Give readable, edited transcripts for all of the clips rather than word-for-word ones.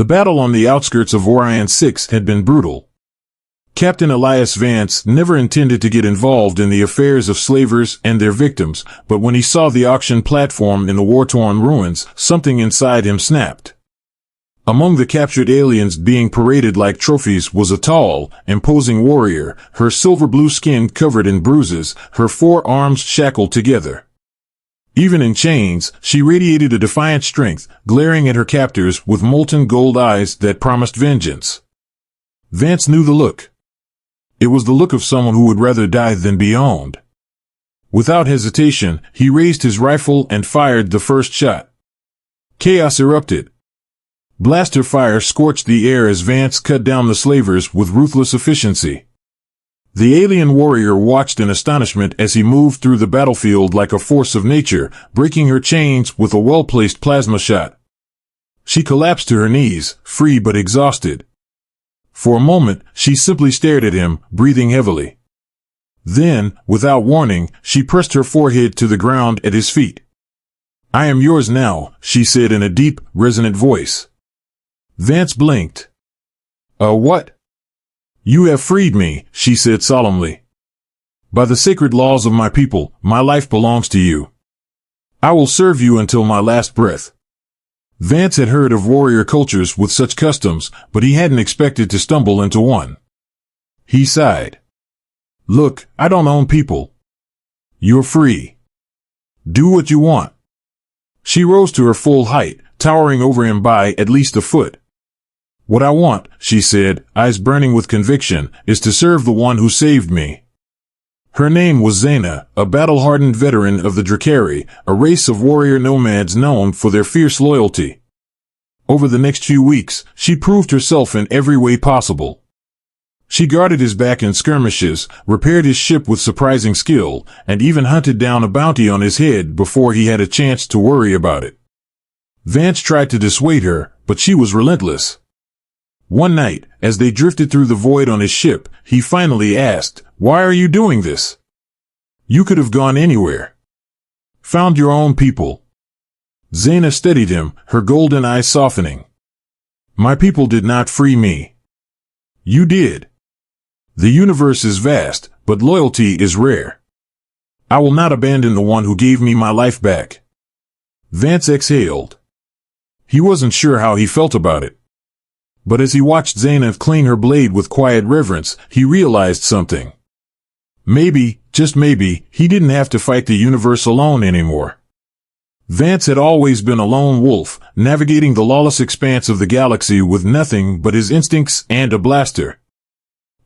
The battle on the outskirts of Orion 6 had been brutal. Captain Elias Vance never intended to get involved in the affairs of slavers and their victims, but when he saw the auction platform in the war-torn ruins, something inside him snapped. Among the captured aliens being paraded like trophies was a tall, imposing warrior, her silver-blue skin covered in bruises, her 4 arms shackled together. Even in chains, she radiated a defiant strength, glaring at her captors with molten gold eyes that promised vengeance. Vance knew the look. It was the look of someone who would rather die than be owned. Without hesitation, he raised his rifle and fired the first shot. Chaos erupted. Blaster fire scorched the air as Vance cut down the slavers with ruthless efficiency. The alien warrior watched in astonishment as he moved through the battlefield like a force of nature, breaking her chains with a well-placed plasma shot. She collapsed to her knees, free but exhausted. For a moment, she simply stared at him, breathing heavily. Then, without warning, she pressed her forehead to the ground at his feet. "I am yours now," she said in a deep, resonant voice. Vance blinked. What?" "You have freed me," she said solemnly. "By the sacred laws of my people, my life belongs to you. I will serve you until my last breath." Vance had heard of warrior cultures with such customs, but he hadn't expected to stumble into one. He sighed. "Look, I don't own people. You're free. Do what you want." She rose to her full height, towering over him by at least a foot. "What I want," she said, eyes burning with conviction, "is to serve the one who saved me." Her name was Zaina, a battle-hardened veteran of the Drakari, a race of warrior nomads known for their fierce loyalty. Over the next few weeks, she proved herself in every way possible. She guarded his back in skirmishes, repaired his ship with surprising skill, and even hunted down a bounty on his head before he had a chance to worry about it. Vance tried to dissuade her, but she was relentless. One night, as they drifted through the void on his ship, he finally asked, "Why are you doing this? You could have gone anywhere. Found your own people." Zaina steadied him, her golden eyes softening. "My people did not free me. You did. The universe is vast, but loyalty is rare. I will not abandon the one who gave me my life back." Vance exhaled. He wasn't sure how he felt about it. But as he watched Zaina clean her blade with quiet reverence, he realized something. Maybe, just maybe, he didn't have to fight the universe alone anymore. Vance had always been a lone wolf, navigating the lawless expanse of the galaxy with nothing but his instincts and a blaster.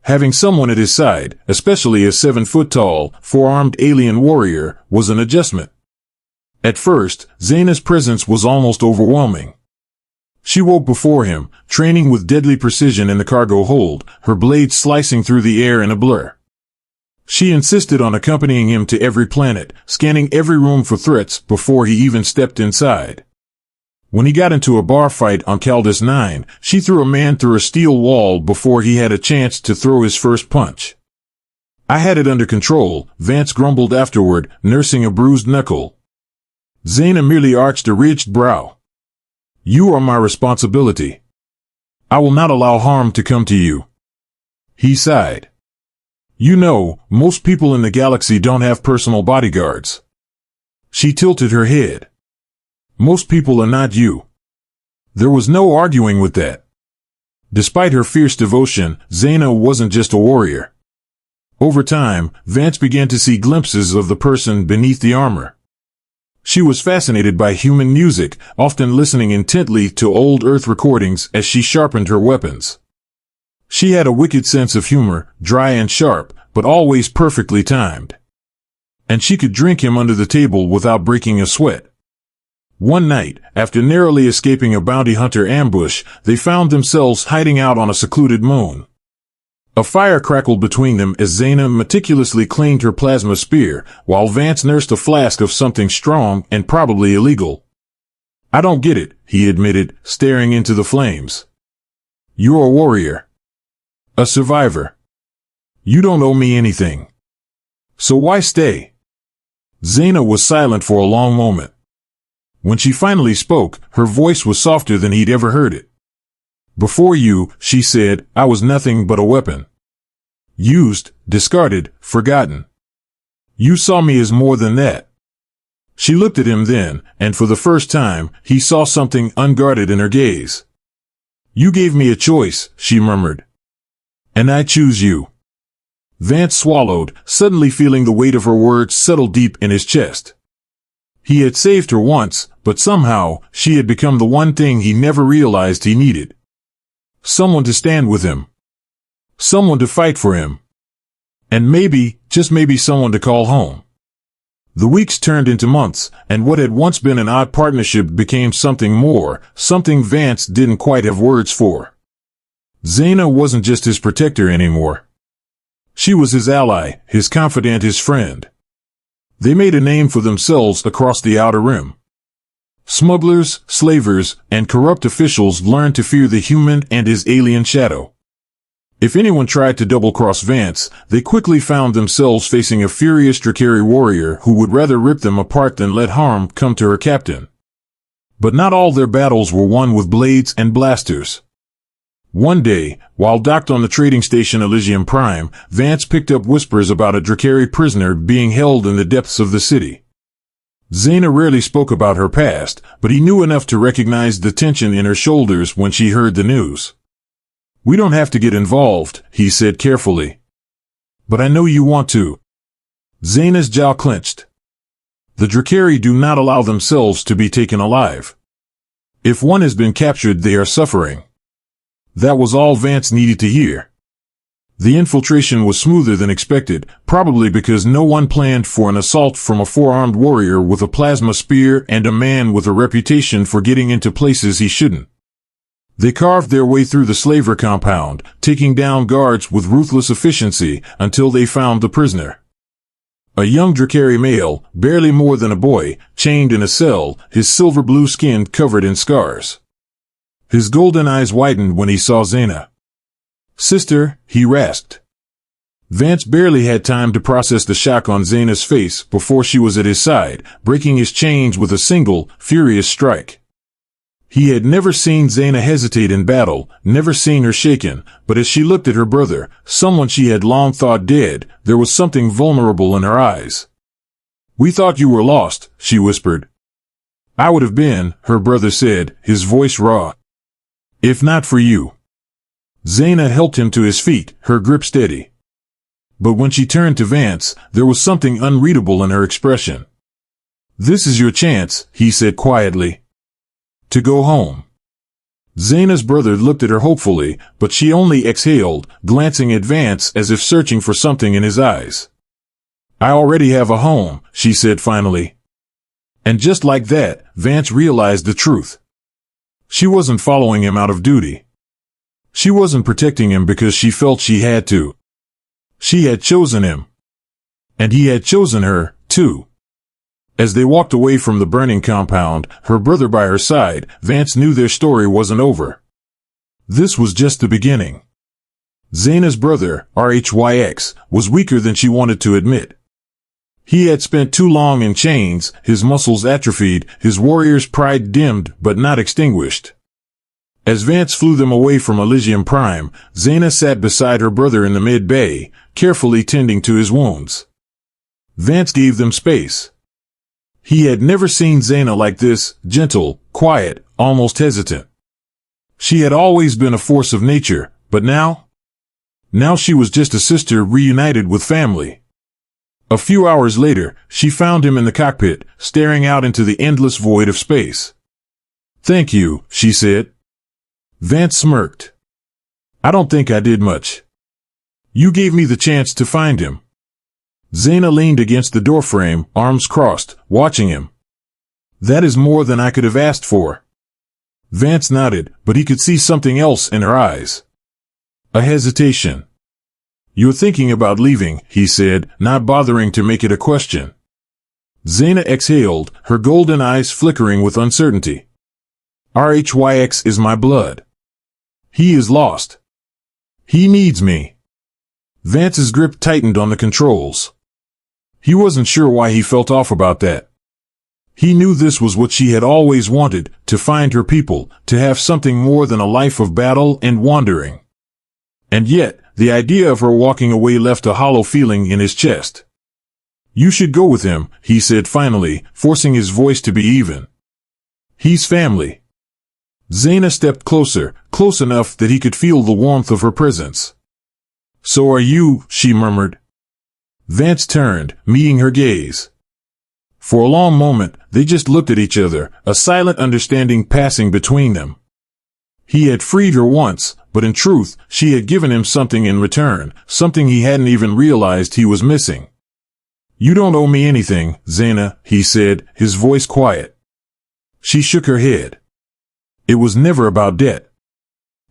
Having someone at his side, especially a 7-foot-tall, 4-armed alien warrior, was an adjustment. At first, Zaina's presence was almost overwhelming. She woke before him, training with deadly precision in the cargo hold, her blade slicing through the air in a blur. She insisted on accompanying him to every planet, scanning every room for threats before he even stepped inside. When he got into a bar fight on Caldas 9, she threw a man through a steel wall before he had a chance to throw his first punch. "I had it under control," Vance grumbled afterward, nursing a bruised knuckle. Zaina merely arched a ridged brow. "You are my responsibility. I will not allow harm to come to you." He sighed. "You know, most people in the galaxy don't have personal bodyguards." She tilted her head. "Most people are not you." There was no arguing with that. Despite her fierce devotion, Zaina wasn't just a warrior. Over time, Vance began to see glimpses of the person beneath the armor. She was fascinated by human music, often listening intently to old Earth recordings as she sharpened her weapons. She had a wicked sense of humor, dry and sharp, but always perfectly timed. And she could drink him under the table without breaking a sweat. One night, after narrowly escaping a bounty hunter ambush, they found themselves hiding out on a secluded moon. A fire crackled between them as Zaina meticulously cleaned her plasma spear, while Vance nursed a flask of something strong and probably illegal. "I don't get it," he admitted, staring into the flames. "You're a warrior. A survivor. You don't owe me anything. So why stay?" Zaina was silent for a long moment. When she finally spoke, her voice was softer than he'd ever heard it. Before you, she said, I was nothing but a weapon. Used, discarded, forgotten. You saw me as more than that. She looked at him then, and for the first time, he saw something unguarded in her gaze. You gave me a choice, she murmured. And I choose you. Vance swallowed, suddenly feeling the weight of her words settle deep in his chest. He had saved her once, but somehow, she had become the one thing he never realized he needed. Someone to stand with him. Someone to fight for him. And maybe, just maybe someone to call home. The weeks turned into months, and what had once been an odd partnership became something more, something Vance didn't quite have words for. Zaina wasn't just his protector anymore. She was his ally, his confidant, his friend. They made a name for themselves across the Outer Rim. Smugglers, slavers, and corrupt officials learned to fear the human and his alien shadow. If anyone tried to double-cross Vance, they quickly found themselves facing a furious Drakari warrior who would rather rip them apart than let harm come to her captain. But not all their battles were won with blades and blasters. One day, while docked on the trading station Elysium Prime, Vance picked up whispers about a Drakari prisoner being held in the depths of the city. Zaina rarely spoke about her past, but he knew enough to recognize the tension in her shoulders when she heard the news. We don't have to get involved, he said carefully. But I know you want to. Zaina's jaw clenched. The Drakari do not allow themselves to be taken alive. If one has been captured, they are suffering. That was all Vance needed to hear. The infiltration was smoother than expected, probably because no one planned for an assault from a four-armed warrior with a plasma spear and a man with a reputation for getting into places he shouldn't. They carved their way through the slaver compound, taking down guards with ruthless efficiency until they found the prisoner. A young Drakari male, barely more than a boy, chained in a cell, his silver-blue skin covered in scars. His golden eyes widened when he saw Zaina. Sister, he rasped. Vance barely had time to process the shock on Zaina's face before she was at his side, breaking his chains with a single, furious strike. He had never seen Zaina hesitate in battle, never seen her shaken, but as she looked at her brother, someone she had long thought dead, there was something vulnerable in her eyes. We thought you were lost, she whispered. I would have been, her brother said, his voice raw. If not for you. Zaina helped him to his feet, her grip steady. But when she turned to Vance, there was something unreadable in her expression. This is your chance, he said quietly. To go home. Zaina's brother looked at her hopefully, but she only exhaled, glancing at Vance as if searching for something in his eyes. I already have a home, she said finally. And just like that, Vance realized the truth. She wasn't following him out of duty. She wasn't protecting him because she felt she had to. She had chosen him. And he had chosen her, too. As they walked away from the burning compound, her brother by her side, Vance knew their story wasn't over. This was just the beginning. Zaina's brother, RHYX, was weaker than she wanted to admit. He had spent too long in chains, his muscles atrophied, his warrior's pride dimmed but not extinguished. As Vance flew them away from Elysium Prime, Zaina sat beside her brother in the mid-bay, carefully tending to his wounds. Vance gave them space. He had never seen Zaina like this, gentle, quiet, almost hesitant. She had always been a force of nature, but now? Now she was just a sister reunited with family. A few hours later, she found him in the cockpit, staring out into the endless void of space. Thank you, she said. Vance smirked. I don't think I did much. You gave me the chance to find him. Zaina leaned against the doorframe, arms crossed, watching him. That is more than I could have asked for. Vance nodded, but he could see something else in her eyes. A hesitation. You're thinking about leaving, he said, not bothering to make it a question. Zaina exhaled, her golden eyes flickering with uncertainty. RHYX is my blood. He is lost. He needs me. Vance's grip tightened on the controls. He wasn't sure why he felt off about that. He knew this was what she had always wanted, to find her people, to have something more than a life of battle and wandering. And yet, the idea of her walking away left a hollow feeling in his chest. "You should go with him," he said finally, forcing his voice to be even. "He's family." Zaina stepped closer, close enough that he could feel the warmth of her presence. "So are you," she murmured. Vance turned, meeting her gaze. For a long moment, they just looked at each other, a silent understanding passing between them. He had freed her once, but in truth, she had given him something in return, something he hadn't even realized he was missing. "You don't owe me anything, Zaina," he said, his voice quiet. She shook her head. "It was never about debt.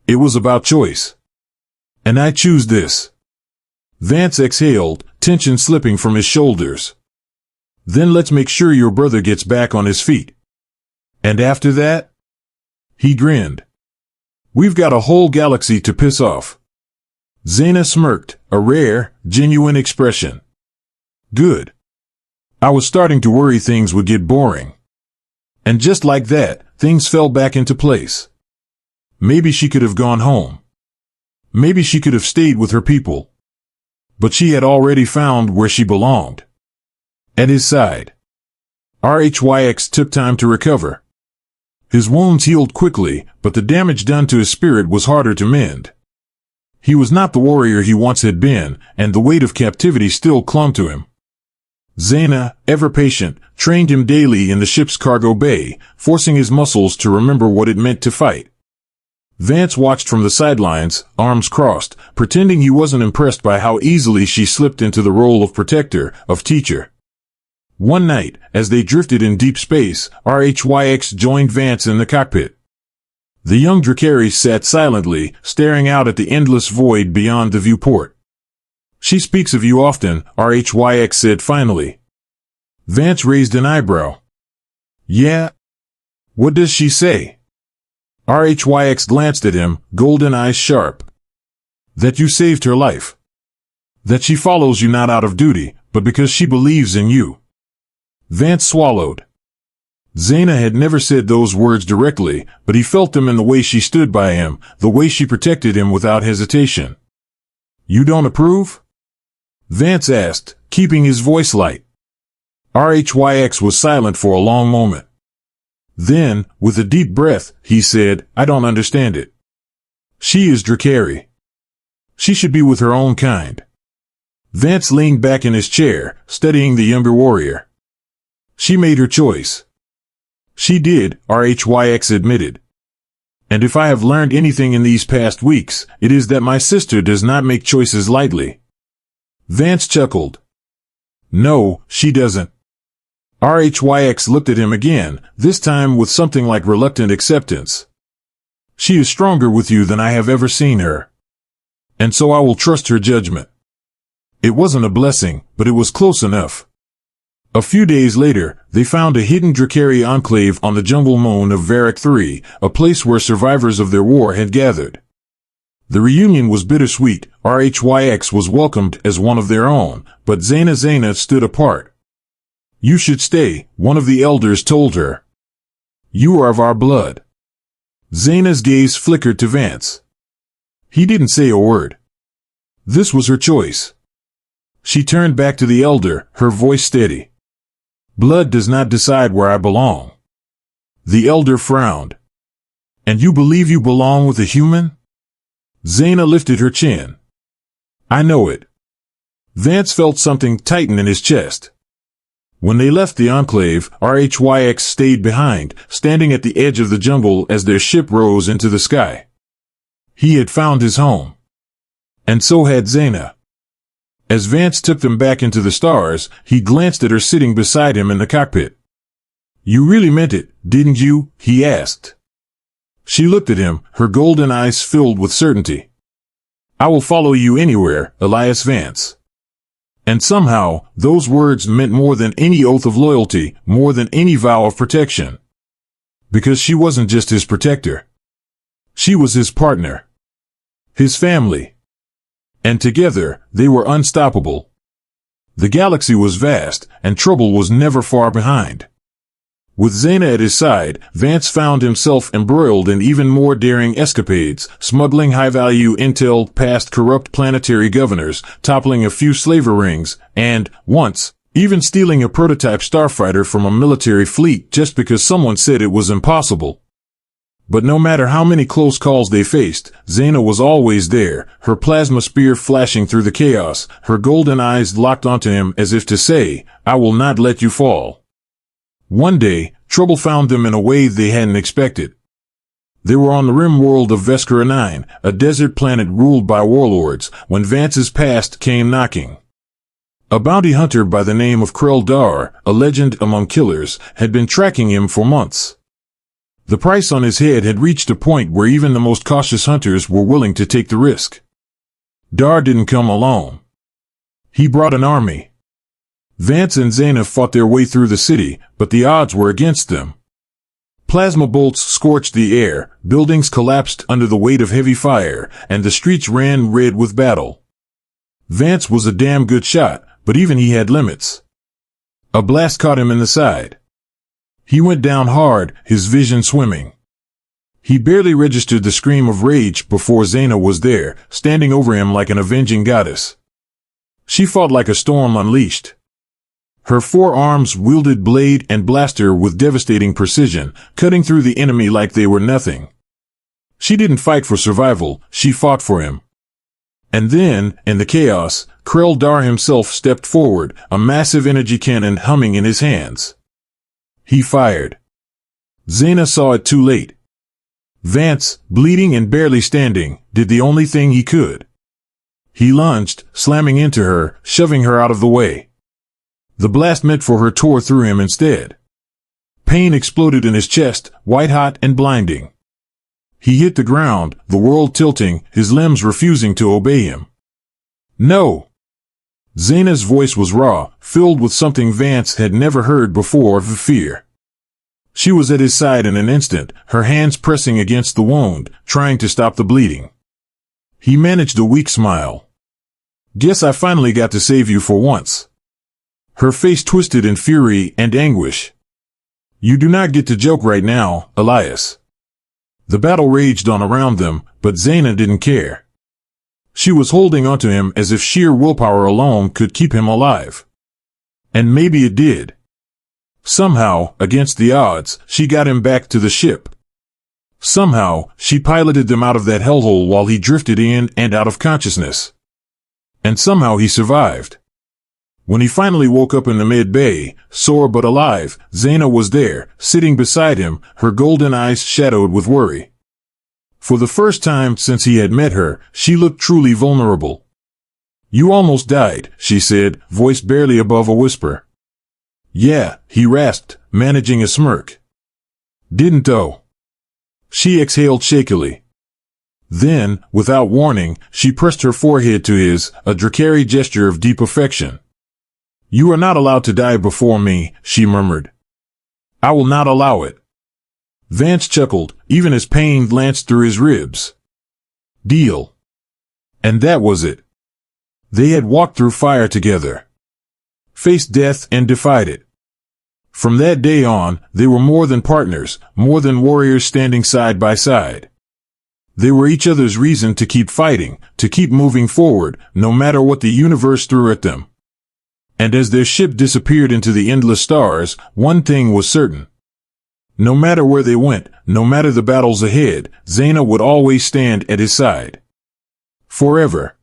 It was about choice. And I choose this." Vance exhaled, tension slipping from his shoulders. "Then let's make sure your brother gets back on his feet. And after that?" He grinned. "We've got a whole galaxy to piss off." Zaina smirked, a rare, genuine expression. Good. I was starting to worry things would get boring. And just like that, things fell back into place. Maybe she could have gone home. Maybe she could have stayed with her people. But she had already found where she belonged. At his side. RHYX took time to recover. His wounds healed quickly, but the damage done to his spirit was harder to mend. He was not the warrior he once had been, and the weight of captivity still clung to him. Zaina, ever patient, trained him daily in the ship's cargo bay, forcing his muscles to remember what it meant to fight. Vance watched from the sidelines, arms crossed, pretending he wasn't impressed by how easily she slipped into the role of protector, of teacher. One night, as they drifted in deep space, RHYX joined Vance in the cockpit. The young Dracarys sat silently, staring out at the endless void beyond the viewport. "She speaks of you often," RHYX said finally. Vance raised an eyebrow. "Yeah? What does she say?" RHYX glanced at him, golden eyes sharp. "That you saved her life. That she follows you not out of duty, but because she believes in you." Vance swallowed. Zaina had never said those words directly, but he felt them in the way she stood by him, the way she protected him without hesitation. "You don't approve?" Vance asked, keeping his voice light. RHYX was silent for a long moment. Then, with a deep breath, he said, "I don't understand it. She is Dracari. She should be with her own kind." Vance leaned back in his chair, studying the younger warrior. "She made her choice." "She did," RHYX admitted. "And if I have learned anything in these past weeks, it is that my sister does not make choices lightly." Vance chuckled. "No, she doesn't." RHYX looked at him again, this time with something like reluctant acceptance. "She is stronger with you than I have ever seen her. And so I will trust her judgment." It wasn't a blessing, but it was close enough. A few days later, they found a hidden Dracari enclave on the jungle moon of Varric III, a place where survivors of their war had gathered. The reunion was bittersweet. RHYX was welcomed as one of their own, but Zaina stood apart. "You should stay," one of the elders told her. "You are of our blood." Zaina's gaze flickered to Vance. He didn't say a word. This was her choice. She turned back to the elder, her voice steady. "Blood does not decide where I belong." The elder frowned. "And you believe you belong with a human?" Zaina lifted her chin. "I know it." Vance felt something tighten in his chest. When they left the enclave, RHYX stayed behind, standing at the edge of the jungle as their ship rose into the sky. He had found his home. And so had Zaina. As Vance took them back into the stars, he glanced at her sitting beside him in the cockpit. "You really meant it, didn't you?" he asked. She looked at him, her golden eyes filled with certainty. "I will follow you anywhere, Elias Vance." And somehow, those words meant more than any oath of loyalty, more than any vow of protection. Because she wasn't just his protector. She was his partner. His family. And together, they were unstoppable. The galaxy was vast, and trouble was never far behind. With Zaina at his side, Vance found himself embroiled in even more daring escapades, smuggling high-value intel past corrupt planetary governors, toppling a few slaver rings, and, once, even stealing a prototype starfighter from a military fleet just because someone said it was impossible. But no matter how many close calls they faced, Zaina was always there, her plasma spear flashing through the chaos, her golden eyes locked onto him as if to say, "I will not let you fall." One day, trouble found them in a way they hadn't expected. They were on the rim world of Veskera 9, a desert planet ruled by warlords, when Vance's past came knocking. A bounty hunter by the name of Krell Dar, a legend among killers, had been tracking him for months. The price on his head had reached a point where even the most cautious hunters were willing to take the risk. Dar didn't come alone. He brought an army. Vance and Zaina fought their way through the city, but the odds were against them. Plasma bolts scorched the air, buildings collapsed under the weight of heavy fire, and the streets ran red with battle. Vance was a damn good shot, but even he had limits. A blast caught him in the side. He went down hard, his vision swimming. He barely registered the scream of rage before Zaina was there, standing over him like an avenging goddess. She fought like a storm unleashed. Her four arms wielded blade and blaster with devastating precision, cutting through the enemy like they were nothing. She didn't fight for survival, she fought for him. And then, in the chaos, Krell Dar himself stepped forward, a massive energy cannon humming in his hands. He fired. Zaina saw it too late. Vance, bleeding and barely standing, did the only thing he could. He lunged, slamming into her, shoving her out of the way. The blast meant for her tore through him instead. Pain exploded in his chest, white-hot and blinding. He hit the ground, the world tilting, his limbs refusing to obey him. "No!" Zaina's voice was raw, filled with something Vance had never heard before of fear. She was at his side in an instant, her hands pressing against the wound, trying to stop the bleeding. He managed a weak smile. "Guess I finally got to save you for once." Her face twisted in fury and anguish. "You do not get to joke right now, Elias." The battle raged on around them, but Zaina didn't care. She was holding onto him as if sheer willpower alone could keep him alive. And maybe it did. Somehow, against the odds, she got him back to the ship. Somehow, she piloted them out of that hellhole while he drifted in and out of consciousness. And somehow he survived. When he finally woke up in the mid-bay, sore but alive, Zaina was there, sitting beside him, her golden eyes shadowed with worry. For the first time since he had met her, she looked truly vulnerable. "You almost died," she said, voice barely above a whisper. "Yeah," he rasped, managing a smirk. "Didn't though." She exhaled shakily. Then, without warning, she pressed her forehead to his, a Drakari gesture of deep affection. "You are not allowed to die before me," she murmured. "I will not allow it." Vance chuckled, even as pain lanced through his ribs. "Deal." And that was it. They had walked through fire together, faced death and defied it. From that day on, they were more than partners, more than warriors standing side by side. They were each other's reason to keep fighting, to keep moving forward, no matter what the universe threw at them. And as their ship disappeared into the endless stars, one thing was certain. No matter where they went, no matter the battles ahead, Zaina would always stand at his side. Forever.